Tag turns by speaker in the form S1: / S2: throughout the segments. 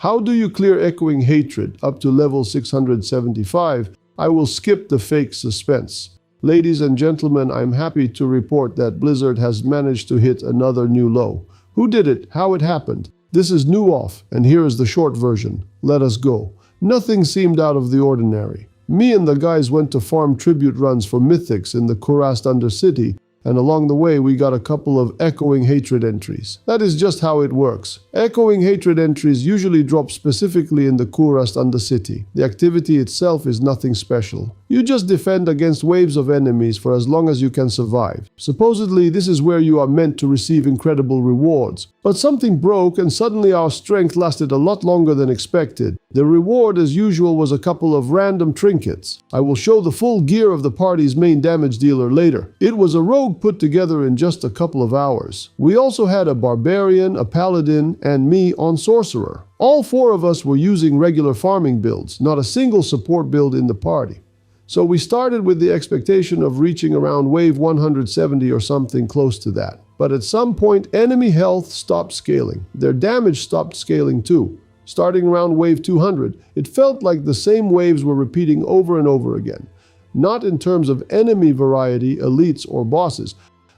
S1: How do you clear echoing hatred up to level 675? I will skip the fake suspense. Ladies and gentlemen, I'm happy to report that Blizzard has managed to hit another new low. Who did it? How it happened? This is NewOff, and here is the short version. Let us go. Nothing seemed out of the ordinary. Me and the guys went to farm tribute runs for mythics in the Kurast Undercity, and along the way we got a couple of echoing hatred entries. That is just how it works. Echoing hatred entries usually drop specifically in the Kurast Undercity. The activity itself is nothing special. You just defend against waves of enemies for as long as you can survive. Supposedly this is where you are meant to receive incredible rewards. But something broke and suddenly our strength lasted a lot longer than expected. The reward as usual was a couple of random trinkets. I will show the full gear of the party's main damage dealer later. It was a rogue put together in just a couple of hours. We also had a barbarian, a paladin, and me on sorcerer. All four of us were using regular farming builds, not a single support build in the party. So we started with the expectation of reaching around wave 170 or something close to that. But at some point, enemy health stopped scaling. Their damage stopped scaling too. Starting around wave 200, it felt like the same waves were repeating over and over again. Not in terms of enemy variety, elites, or bosses.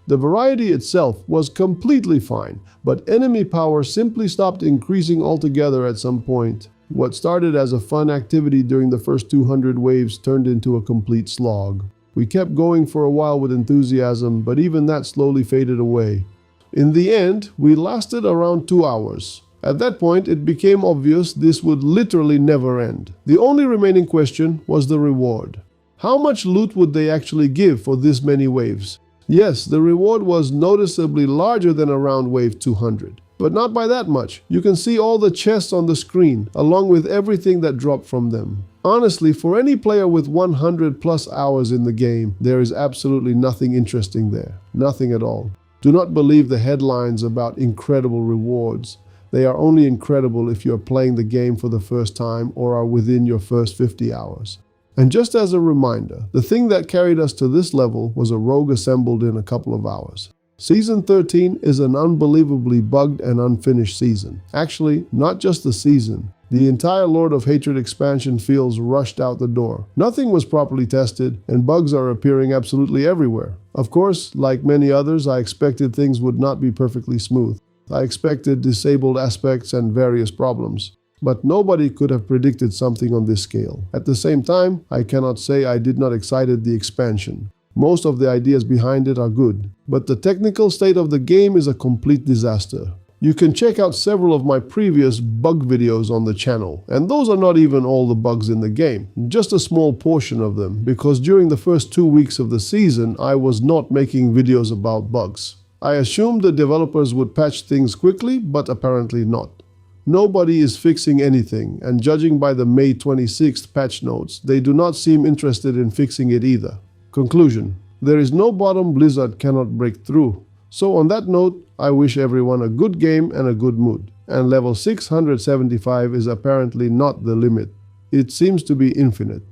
S1: The variety itself was completely fine, but enemy power simply stopped increasing altogether at some point. What started as a fun activity during the first 200 waves turned into a complete slog. We kept going for a while with enthusiasm, but even that slowly faded away. In the end, we lasted around 2 hours. At that point, it became obvious this would literally never end. The only remaining question was the reward. How much loot would they actually give for this many waves? Yes, the reward was noticeably larger than around wave 200. But not by that much. You can see all the chests on the screen, along with everything that dropped from them. Honestly, for any player with 100 plus hours in the game, there is absolutely nothing interesting there. Nothing at all. Do not believe the headlines about incredible rewards. They are only incredible if you are playing the game for the first time or are within your first 50 hours. And just as a reminder, the thing that carried us to this level was a rogue assembled in a couple of hours. Season 13 is an unbelievably bugged and unfinished season. Actually, not just the season. The entire Lord of Hatred expansion feels rushed out the door. Nothing was properly tested, and bugs are appearing absolutely everywhere. Of course, like many others, I expected things would not be perfectly smooth. I expected disabled aspects and various problems. But nobody could have predicted something on this scale. At the same time, I cannot say I did not excited the expansion. Most of the ideas behind it are good, but the technical state of the game is a complete disaster. You can check out several of my previous bug videos on the channel, and those are not even all the bugs in the game, just a small portion of them, because during the first 2 weeks of the season, I was not making videos about bugs. I assumed the developers would patch things quickly, but apparently not. Nobody is fixing anything, and judging by the May 26th patch notes, they do not seem interested in fixing it either. Conclusion: there is no bottom Blizzard cannot break through. So on that note, I wish everyone a good game and a good mood. And level 675 is apparently not the limit. It seems to be infinite.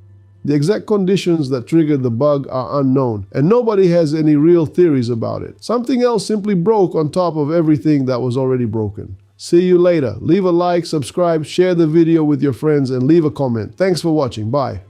S1: The exact conditions that triggered the bug are unknown, and nobody has any real theories about it. Something else simply broke on top of everything that was already broken. See you later. Leave a like, subscribe, share the video with your friends, and leave a comment. Thanks for watching. Bye.